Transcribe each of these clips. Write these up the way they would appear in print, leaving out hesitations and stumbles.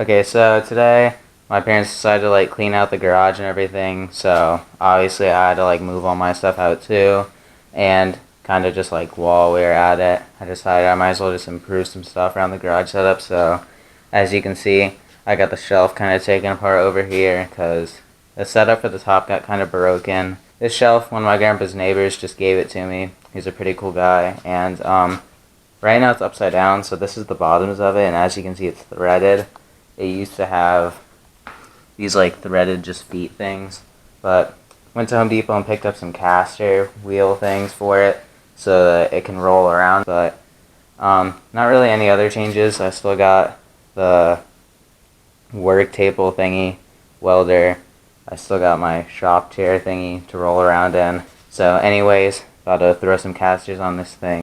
Okay, so today my parents decided to like clean out the garage and everything, so obviously I had to like move all my stuff out too, and kind of just like while we were at it, I decided I might as well just improve some stuff around the garage setup. So as you can see, I got the shelf kind of taken apart over here because the setup for the top got kind of broken. This shelf, one of my grandpa's neighbors just gave it to me. He's a pretty cool guy, and right now it's upside down, so this is the bottoms of it, and as you can see it's threaded. It used to have these like threaded just feet things, but went to Home Depot and picked up some caster wheel things for it so that it can roll around. But not really any other changes. I still got the work table thingy, welder. I still got my shop chair thingy to roll around in. So anyways, about to throw some casters on this thing.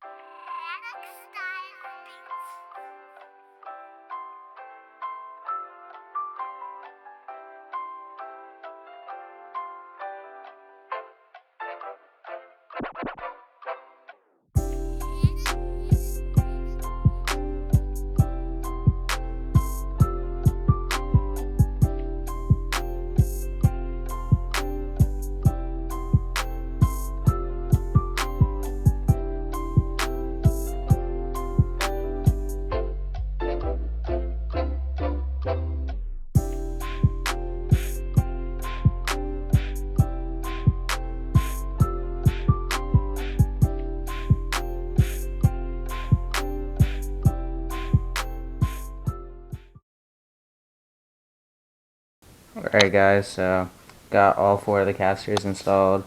Alright guys, so got all 4 of the casters installed,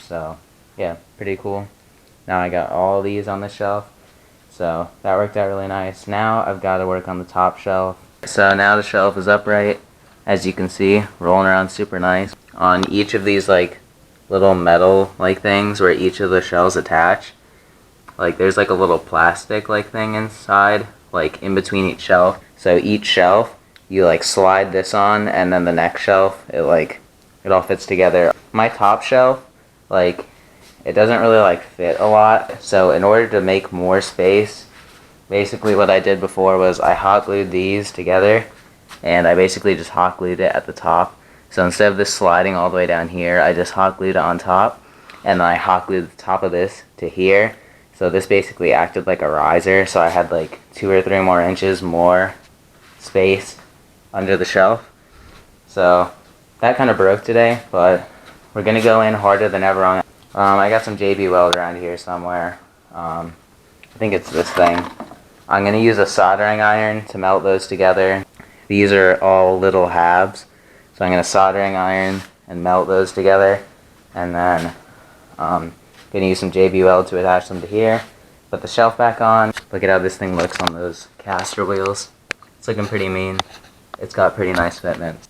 so yeah, pretty cool. Now I got all these on the shelf, so that worked out really nice. Now I've got to work on the top shelf. So now the shelf is upright, as you can see, rolling around super nice. On each of these like little metal like things where each of the shelves attach, like there's like a little plastic like thing inside, like in between each shelf. So each shelf you like slide this on, and then the next shelf it all fits together. My top shelf, like, it doesn't really like fit a lot, so in order to make more space, basically what I did before was I hot glued these together, and I basically just hot glued it at the top. So instead of this sliding all the way down here, I just hot glued it on top, and then I hot glued the top of this to here. So this basically acted like a riser, so I had like 2 or 3 more inches more space under the shelf. So that kind of broke today, but we're gonna go in harder than ever on it. I got some JB Weld around here somewhere. I think it's this thing. I'm gonna use a soldering iron to melt those together. These are all little halves, so I'm gonna soldering iron and melt those together, and then gonna use some JB Weld to attach them to here. Put the shelf back on. Look at how this thing looks on those caster wheels. It's looking pretty mean. It's got pretty nice fitments.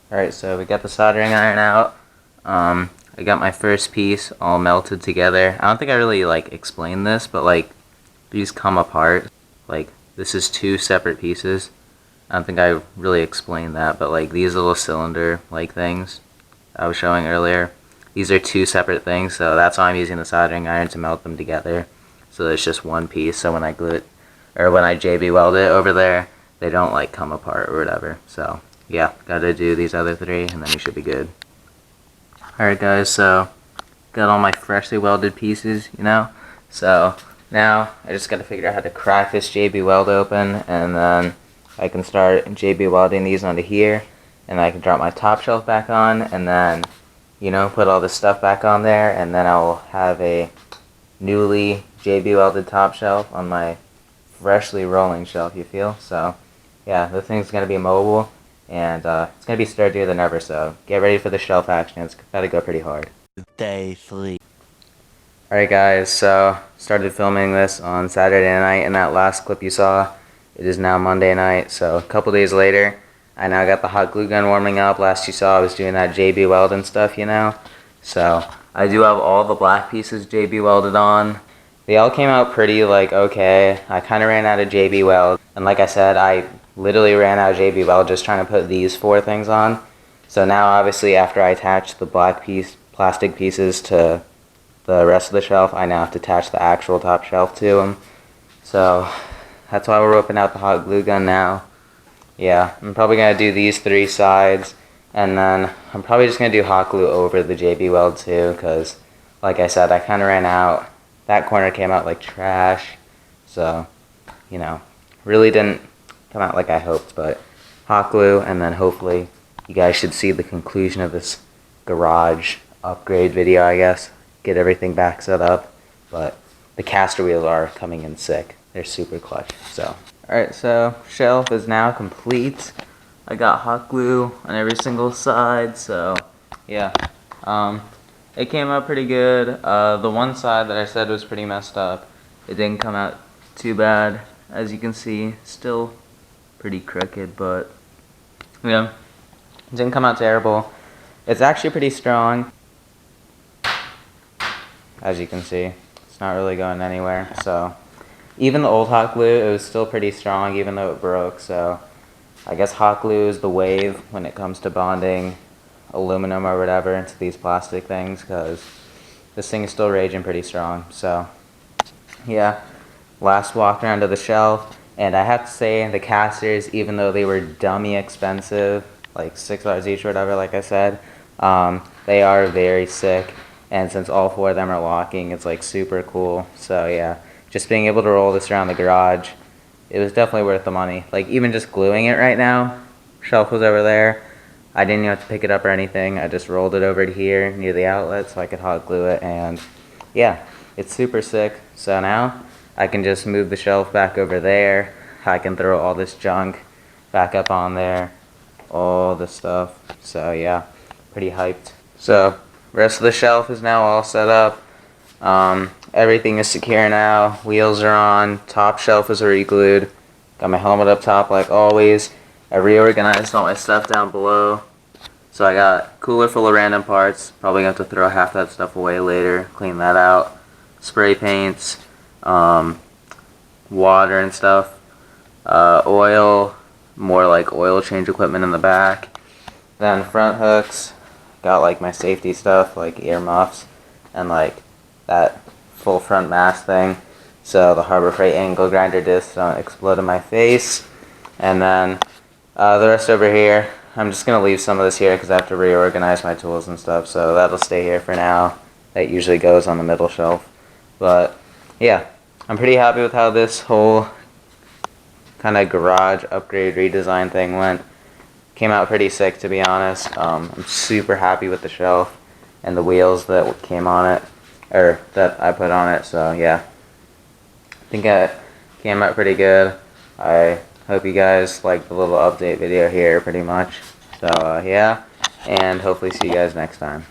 Alright, so we got the soldering iron out. I got my first piece all melted together. I don't think I really like explained this, but like these come apart. Like this is 2 separate pieces. I don't think I really explained that, but like these little cylinder like things I was showing earlier, these are 2 separate things, so that's why I'm using the soldering iron to melt them together. So it's just one piece, so when I glue it, or when I JB weld it over there, they don't like come apart or whatever. So yeah, gotta do these other 3 and then we should be good. Alright guys, so got all my freshly welded pieces, you know. So now I just gotta figure out how to crack this JB Weld open, and then I can start JB welding these onto here, and I can drop my top shelf back on, and then, you know, put all this stuff back on there, and then I'll have a newly JB welded top shelf on my freshly rolling shelf, you feel? So yeah, this thing's gonna be mobile, and it's gonna be sturdier than ever, so get ready for the shelf action. It's gotta go pretty hard. Day 3. Alright guys, so started filming this on Saturday night. In that last clip you saw, it is now Monday night, so a couple days later, I now got the hot glue gun warming up. Last you saw I was doing that JB weld and stuff, you know. So I do have all the black pieces JB welded on. They all came out pretty like okay. I kind of ran out of JB weld, and like I said, I literally ran out of JB Weld just trying to put these 4 things on. So now obviously after I attach the black plastic pieces to the rest of the shelf, I now have to attach the actual top shelf to them. So that's why we're whipping out the hot glue gun now. yeah, I'm probably going to do these 3 sides, and then I'm probably just going to do hot glue over the JB Weld too, because like I said, I kind of ran out. That corner came out like trash, so, you know, really didn't come out like I hoped, but hot glue, and then hopefully you guys should see the conclusion of this garage upgrade video, I guess. Get everything back set up, but the caster wheels are coming in sick. They're super clutch, so. Alright, so shelf is now complete. I got hot glue on every single side, so yeah. It came out pretty good. The one side that I said was pretty messed up, it didn't come out too bad. As you can see, still pretty crooked, but yeah, it didn't come out terrible. It's actually pretty strong. As you can see, it's not really going anywhere, so. Even the old hot glue, it was still pretty strong even though it broke, so I guess hot glue is the wave when it comes to bonding aluminum or whatever into these plastic things, because this thing is still raging pretty strong. So yeah, last walk around to the shelf, and I have to say the casters, even though they were dummy expensive, like $6 each or whatever, like I said, they are very sick, and since all 4 of them are locking, it's like super cool. So yeah, just being able to roll this around the garage, it was definitely worth the money. Like even just gluing it right now, shelf was over there. I didn't even have to pick it up or anything. I just rolled it over to here near the outlet so I could hot glue it, and yeah, it's super sick. So now I can just move the shelf back over there. I can throw all this junk back up on there, all this stuff. So yeah, pretty hyped. So rest of the shelf is now all set up. Everything is secure now. Wheels are on. Top shelf is re-glued. Got my helmet up top like always. I reorganized all my stuff down below. So I got cooler full of random parts. Probably going to have to throw half that stuff away later. Clean that out. Spray paints. Water and stuff. Oil. More like oil change equipment in the back. Then front hooks. Got like my safety stuff like ear muffs. And like that full front mast thing, so the Harbor Freight angle grinder discs don't explode in my face. And then the rest over here, I'm just going to leave some of this here because I have to reorganize my tools and stuff, so that'll stay here for now. That usually goes on the middle shelf. But yeah, I'm pretty happy with how this whole kind of garage upgrade redesign thing went. Came out pretty sick, to be honest. I'm super happy with the shelf and the wheels that came on it, or that I put on it, so yeah. I think it came out pretty good. I hope you guys liked the little update video here pretty much. So yeah, and hopefully see you guys next time.